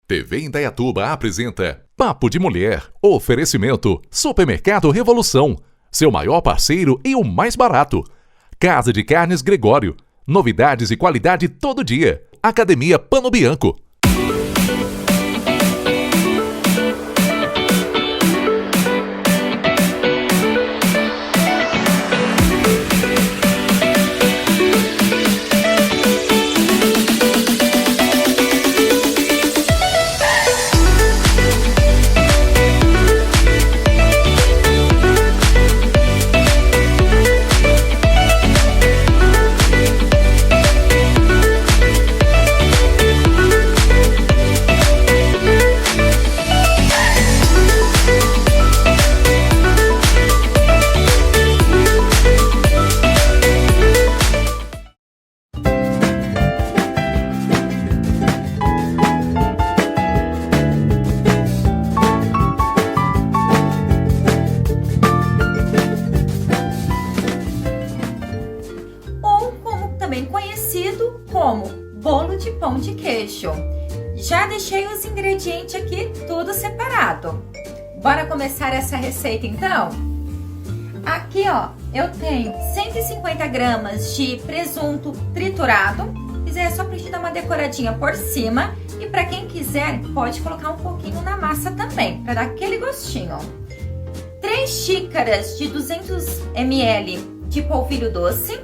TV Indaiatuba apresenta Papo de Mulher. Oferecimento Supermercado Revolução. Seu maior parceiro e o mais barato. Casa de Carnes Gregório. Novidades e qualidade todo dia. Academia Pano Bianco. Também conhecido como bolo de pão de queijo. Já deixei os ingredientes aqui tudo separado. Bora começar essa receita então? Aqui ó, eu tenho 150 gramas de presunto triturado. Se quiser é só pra gente dar uma decoradinha por cima. E para quem quiser pode colocar um pouquinho na massa também, para dar aquele gostinho. 3 xícaras de 200 ml de polvilho doce.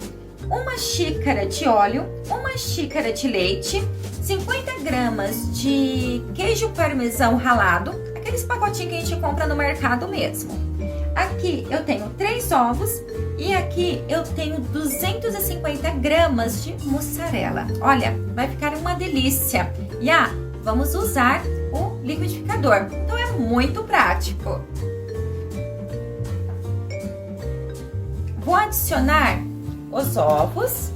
1 xícara de óleo, 1 xícara de leite, 50 gramas de queijo parmesão ralado, aqueles pacotinhos que a gente compra no mercado mesmo. Aqui eu tenho 3 ovos e aqui eu tenho 250 gramas de mussarela. Olha, vai ficar uma delícia. E vamos usar o liquidificador, então é muito prático. Vou adicionar os ovos,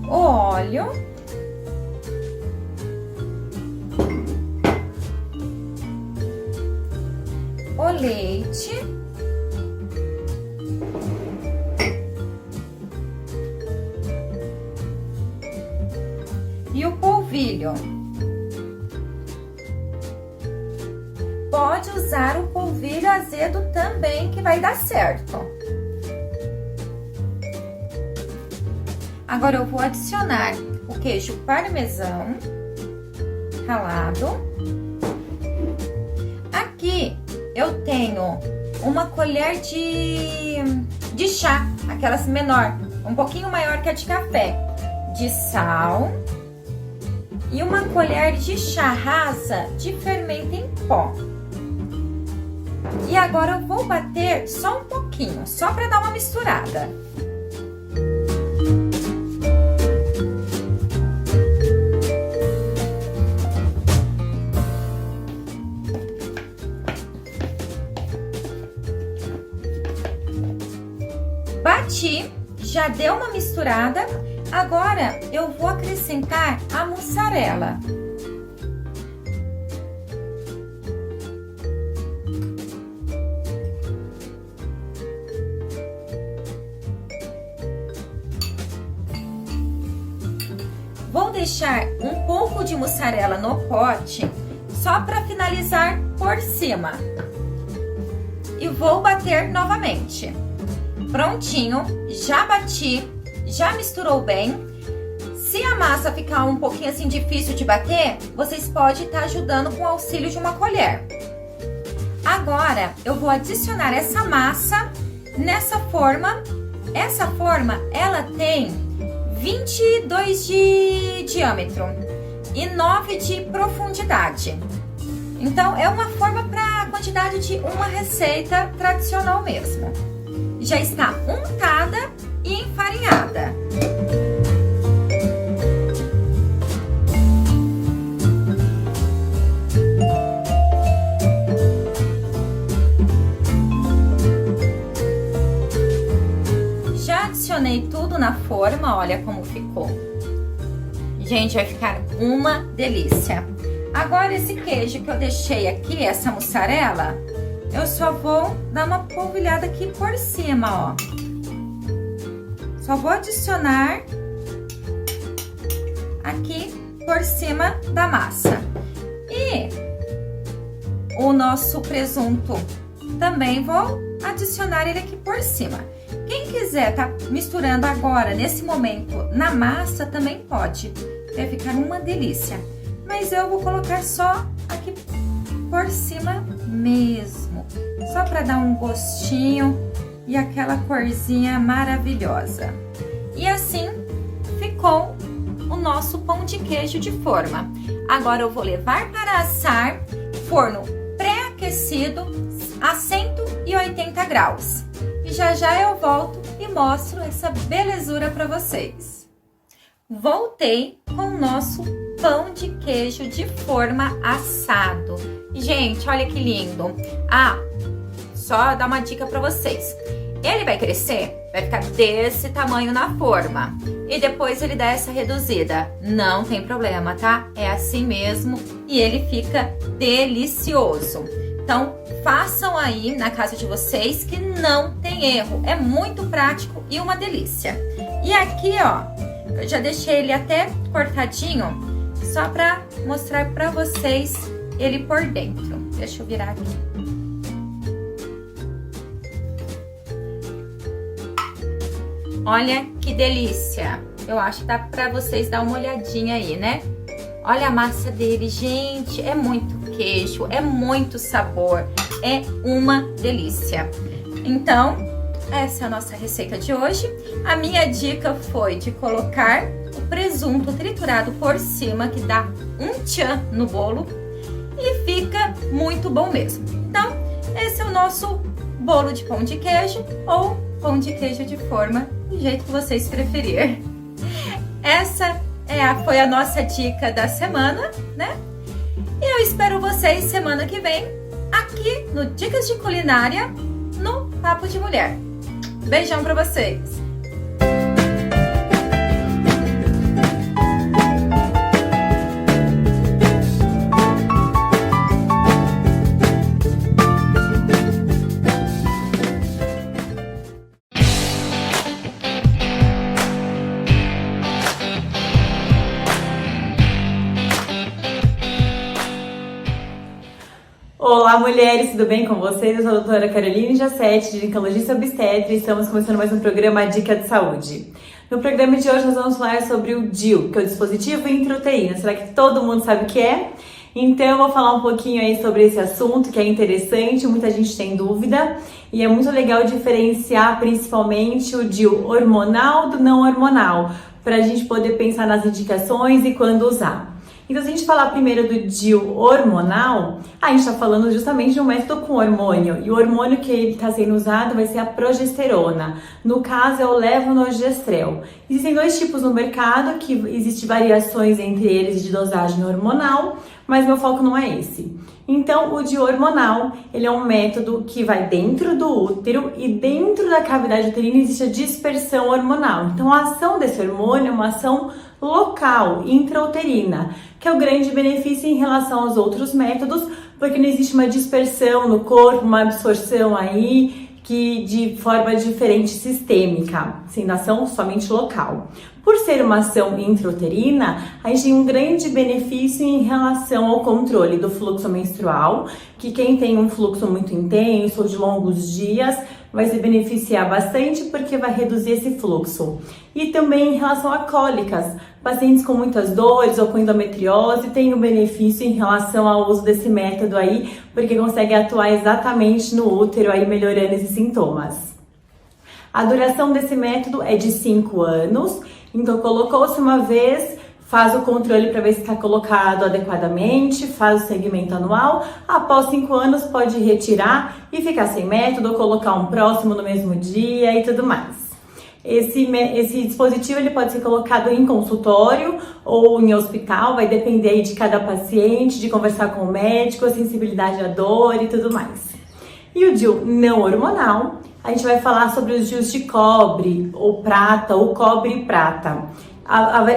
o óleo, o leite, e o polvilho. Pode usar o polvilho azedo também, que vai dar certo. Agora eu vou adicionar o queijo parmesão ralado. Aqui eu tenho uma colher de chá, aquelas menor, um pouquinho maior que a de café, de sal. E uma colher de chá rasa de fermento em pó. E agora eu vou bater só um pouquinho, só para dar uma misturada. Bati, já deu uma misturada. Agora eu vou acrescentar a mussarela. Vou deixar um pouco de mussarela no pote, só para finalizar por cima. E vou bater novamente. Prontinho, já bati, já misturou bem. Se a massa ficar um pouquinho assim difícil de bater, vocês podem estar ajudando com o auxílio de uma colher. Agora, eu vou adicionar essa massa nessa forma. Essa forma, ela tem 22 de diâmetro e 9 de profundidade. Então, é uma forma para a quantidade de uma receita tradicional mesmo. Já está untada e enfarinhada. Já adicionei tudo na forma, olha como ficou. Gente, vai ficar uma delícia. Agora esse queijo que eu deixei aqui, essa mussarela, eu só vou dar uma polvilhada aqui por cima, ó. Só vou adicionar aqui por cima da massa. E o nosso presunto também vou adicionar ele aqui por cima. Quem quiser tá misturando agora, nesse momento, na massa, também pode. Vai ficar uma delícia. Mas eu vou colocar só aqui por cima mesmo. Só para dar um gostinho e aquela corzinha maravilhosa. E assim ficou o nosso pão de queijo de forma. Agora eu vou levar para assar, forno pré-aquecido a 180 graus. E já eu volto e mostro essa belezura para vocês. Voltei com o nosso pão de queijo de forma assado. Gente, olha que lindo. Só dar uma dica para vocês. Ele vai crescer, vai ficar desse tamanho na forma. E depois ele dá essa reduzida. Não tem problema, tá? É assim mesmo e ele fica delicioso. Então, façam aí na casa de vocês que não tem erro. É muito prático e uma delícia. E aqui, ó, eu já deixei ele até cortadinho, só pra mostrar pra vocês ele por dentro. Deixa eu virar aqui. Olha que delícia. Eu acho que dá pra vocês dar uma olhadinha aí, né? Olha a massa dele, gente. É muito queijo, é muito sabor. É uma delícia. Então, essa é a nossa receita de hoje. A minha dica foi de colocar o presunto triturado por cima, que dá um tchan no bolo. E fica muito bom mesmo. Então, esse é o nosso bolo de pão de queijo ou pão de queijo de forma, do jeito que vocês preferirem. Essa foi a nossa dica da semana, né? E eu espero vocês semana que vem aqui no Dicas de Culinária no Papo de Mulher. Beijão pra vocês! Olá, mulheres, tudo bem com vocês? Eu sou a doutora Caroline Jassetti, ginecologista obstetra, e estamos começando mais um programa Dica de Saúde. No programa de hoje nós vamos falar sobre o DIU, que é o dispositivo intrauterino. Será que todo mundo sabe o que é? Então eu vou falar um pouquinho aí sobre esse assunto, que é interessante, muita gente tem dúvida, e é muito legal diferenciar principalmente o DIU hormonal do não hormonal, para a gente poder pensar nas indicações e quando usar. Então, se a gente falar primeiro do DIU hormonal, a gente está falando justamente de um método com hormônio. E o hormônio que está sendo usado vai ser a progesterona. No caso, é o levonorgestrel. Existem dois tipos no mercado, que existem variações entre eles de dosagem hormonal, mas meu foco não é esse. Então, o DIU hormonal, ele é um método que vai dentro do útero e dentro da cavidade uterina existe a dispersão hormonal. Então, a ação desse hormônio é uma ação local, intrauterina, que é o grande benefício em relação aos outros métodos, porque não existe uma dispersão no corpo, uma absorção aí que de forma diferente sistêmica, sendo ação somente local. Por ser uma ação intrauterina, a gente tem um grande benefício em relação ao controle do fluxo menstrual, que quem tem um fluxo muito intenso ou de longos dias vai se beneficiar bastante porque vai reduzir esse fluxo. E também em relação a cólicas, pacientes com muitas dores ou com endometriose têm um benefício em relação ao uso desse método aí, porque consegue atuar exatamente no útero aí, melhorando esses sintomas. A duração desse método é de 5 anos, então colocou-se uma vez, faz o controle para ver se está colocado adequadamente, faz o segmento anual, após 5 anos pode retirar e ficar sem método, ou colocar um próximo no mesmo dia e tudo mais. Esse dispositivo ele pode ser colocado em consultório ou em hospital, vai depender aí de cada paciente, de conversar com o médico, a sensibilidade à dor e tudo mais. E o DIU não hormonal, a gente vai falar sobre os DIUs de cobre ou prata, ou cobre e prata.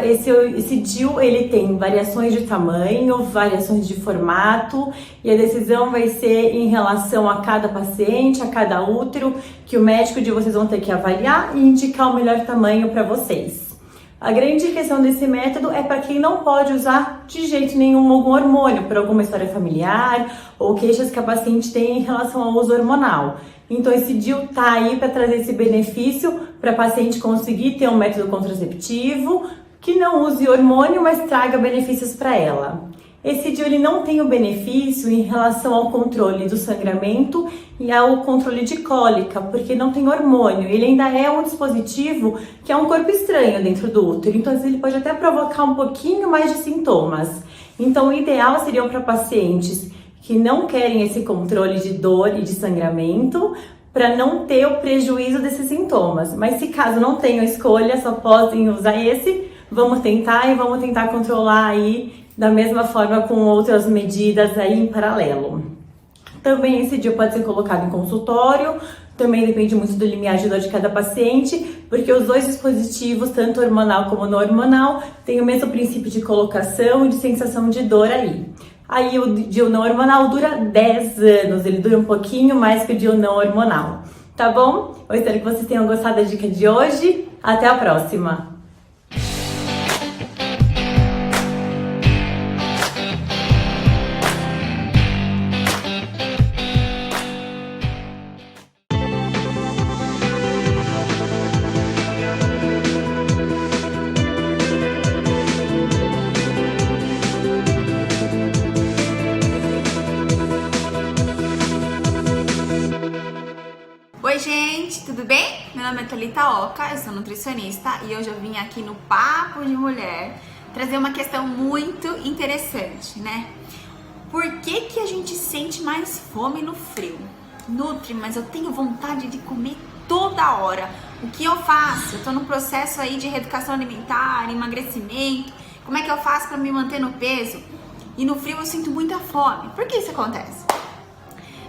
Esse DIU ele tem variações de tamanho, variações de formato, e a decisão vai ser em relação a cada paciente, a cada útero, que o médico de vocês vão ter que avaliar e indicar o melhor tamanho para vocês. A grande questão desse método é para quem não pode usar de jeito nenhum algum hormônio, por alguma história familiar ou queixas que a paciente tem em relação ao uso hormonal. Então esse DIU tá aí para trazer esse benefício para a paciente conseguir ter um método contraceptivo que não use hormônio, mas traga benefícios para ela. Esse DIU ele não tem o benefício em relação ao controle do sangramento e ao controle de cólica, porque não tem hormônio. Ele ainda é um dispositivo que é um corpo estranho dentro do útero, então ele pode até provocar um pouquinho mais de sintomas. Então o ideal seria para pacientes que não querem esse controle de dor e de sangramento, para não ter o prejuízo desses sintomas. Mas se caso não tenham escolha, só podem usar esse, vamos tentar controlar aí da mesma forma com outras medidas aí em paralelo. Também esse DIU pode ser colocado em consultório, também depende muito do limiar de dor de cada paciente, porque os dois dispositivos, tanto hormonal como não hormonal, têm o mesmo princípio de colocação e de sensação de dor aí. Aí o DIU não hormonal dura 10 anos, ele dura um pouquinho mais que o DIU não hormonal. Tá bom? Eu espero que vocês tenham gostado da dica de hoje. Até a próxima! Oi gente, tudo bem? Meu nome é Thalita Oca, eu sou nutricionista e hoje eu vim aqui no Papo de Mulher trazer uma questão muito interessante, né? Por que que a gente sente mais fome no frio? Nutri, mas eu tenho vontade de comer toda hora. O que eu faço? Eu tô num processo aí de reeducação alimentar, emagrecimento. Como é que eu faço para me manter no peso? E no frio eu sinto muita fome. Por que isso acontece?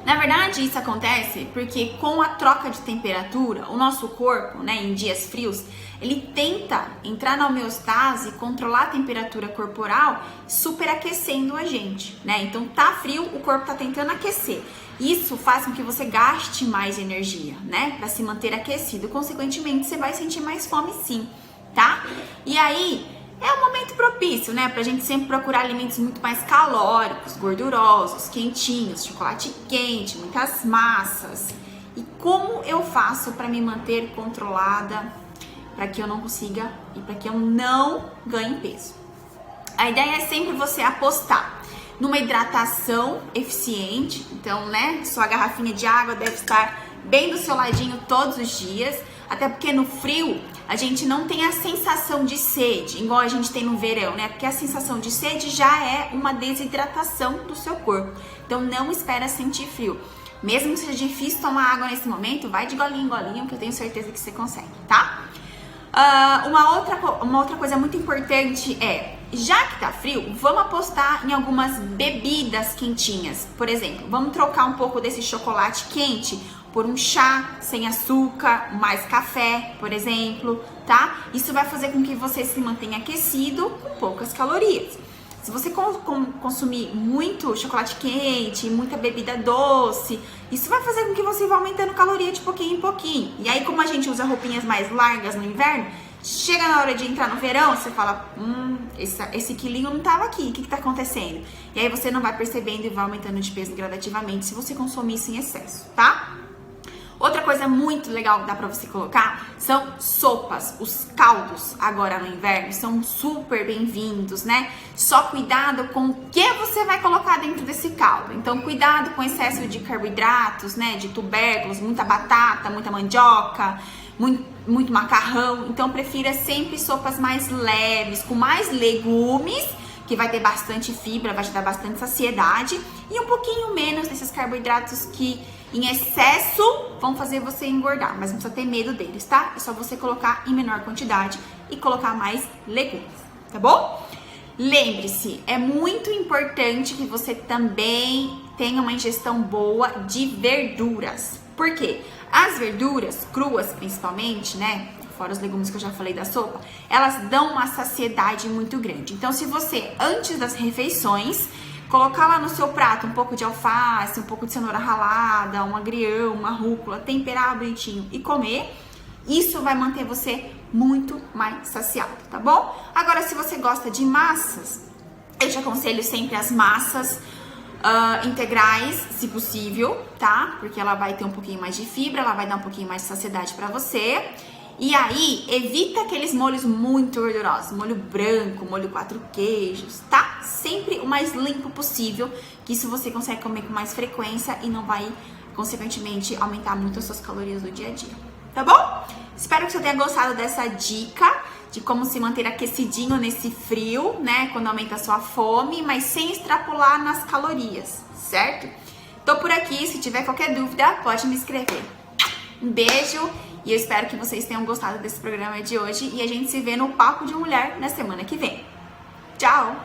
Na verdade, isso acontece porque com a troca de temperatura, o nosso corpo, né, em dias frios, ele tenta entrar na homeostase, controlar a temperatura corporal, superaquecendo a gente, né? Então tá frio, o corpo tá tentando aquecer. Isso faz com que você gaste mais energia, né, para se manter aquecido. Consequentemente, você vai sentir mais fome sim, tá? E aí é um momento propício, né, pra gente sempre procurar alimentos muito mais calóricos, gordurosos, quentinhos, chocolate quente, muitas massas. E como eu faço para me manter controlada, para que eu não consiga e para que eu não ganhe peso? A ideia é sempre você apostar numa hidratação eficiente. Então, né, sua garrafinha de água deve estar bem do seu ladinho todos os dias, até porque no frio a gente não tem a sensação de sede, igual a gente tem no verão, né? Porque a sensação de sede já é uma desidratação do seu corpo. Então não espera sentir frio. Mesmo que seja difícil tomar água nesse momento, vai de golinho em golinho, que eu tenho certeza que você consegue, tá? Uma outra coisa muito importante é, já que tá frio, vamos apostar em algumas bebidas quentinhas. Por exemplo, vamos trocar um pouco desse chocolate quente por um chá sem açúcar, mais café, por exemplo, tá? Isso vai fazer com que você se mantenha aquecido com poucas calorias. Se você consumir muito chocolate quente, muita bebida doce, isso vai fazer com que você vá aumentando caloria de pouquinho em pouquinho. E aí, como a gente usa roupinhas mais largas no inverno, chega na hora de entrar no verão, você fala, esse quilinho não tava aqui, o que tá acontecendo? E aí você não vai percebendo e vai aumentando de peso gradativamente se você consumir isso em excesso, tá? Outra coisa muito legal que dá pra você colocar são sopas. Os caldos agora no inverno são super bem-vindos, né? Só cuidado com o que você vai colocar dentro desse caldo. Então cuidado com excesso de carboidratos, né? De tubérculos, muita batata, muita mandioca, muito macarrão. Então prefira sempre sopas mais leves, com mais legumes, que vai ter bastante fibra, vai te dar bastante saciedade, e um pouquinho menos desses carboidratos que em excesso vão fazer você engordar, mas não precisa ter medo deles, tá? É só você colocar em menor quantidade e colocar mais legumes, tá bom? Lembre-se, é muito importante que você também tenha uma ingestão boa de verduras. Por quê? As verduras cruas, principalmente, né? Fora os legumes que eu já falei da sopa, elas dão uma saciedade muito grande. Então, se você, antes das refeições, colocar lá no seu prato um pouco de alface, um pouco de cenoura ralada, um agrião, uma rúcula, temperar bonitinho e comer, isso vai manter você muito mais saciado, tá bom? Agora, se você gosta de massas, eu te aconselho sempre as massas integrais, se possível, tá? Porque ela vai ter um pouquinho mais de fibra, ela vai dar um pouquinho mais de saciedade pra você. E aí, evita aqueles molhos muito gordurosos, molho branco, molho 4 queijos, tá? Sempre o mais limpo possível, que isso você consegue comer com mais frequência e não vai, consequentemente, aumentar muito as suas calorias do dia a dia, tá bom? Espero que você tenha gostado dessa dica de como se manter aquecidinho nesse frio, né? Quando aumenta a sua fome, mas sem extrapolar nas calorias, certo? Tô por aqui, se tiver qualquer dúvida, pode me escrever. Um beijo e eu espero que vocês tenham gostado desse programa de hoje e a gente se vê no Papo de Mulher na semana que vem. Tchau!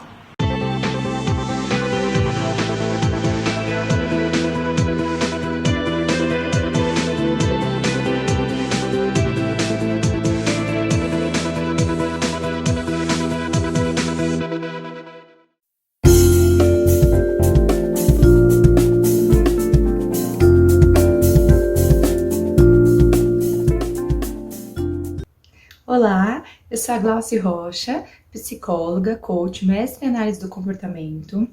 Olá, eu sou a Glauci Rocha, psicóloga, coach, mestre em análise do comportamento,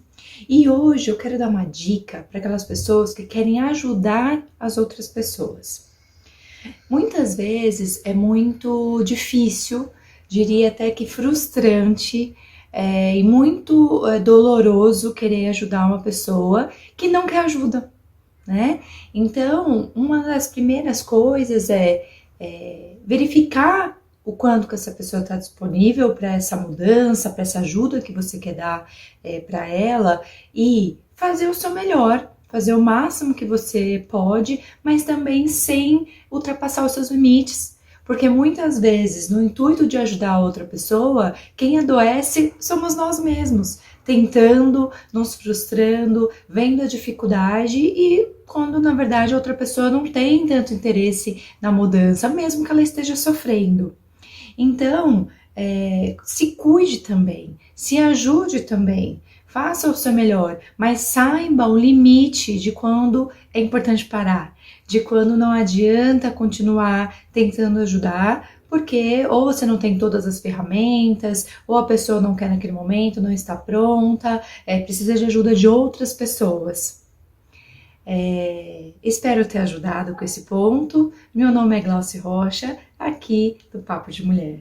e hoje eu quero dar uma dica para aquelas pessoas que querem ajudar as outras pessoas. Muitas vezes é muito difícil, diria até que frustrante, e muito doloroso querer ajudar uma pessoa que não quer ajuda, né? Então, uma das primeiras coisas é verificar o quanto que essa pessoa está disponível para essa mudança, para essa ajuda que você quer dar para ela e fazer o seu melhor, fazer o máximo que você pode, mas também sem ultrapassar os seus limites, porque muitas vezes no intuito de ajudar a outra pessoa, quem adoece somos nós mesmos, tentando, nos frustrando, vendo a dificuldade e quando na verdade a outra pessoa não tem tanto interesse na mudança, mesmo que ela esteja sofrendo. Então, se cuide também, se ajude também, faça o seu melhor, mas saiba o limite de quando é importante parar, de quando não adianta continuar tentando ajudar, porque ou você não tem todas as ferramentas, ou a pessoa não quer naquele momento, não está pronta, precisa de ajuda de outras pessoas. Espero ter ajudado com esse ponto. Meu nome é Glauci Rocha, aqui do Papo de Mulher.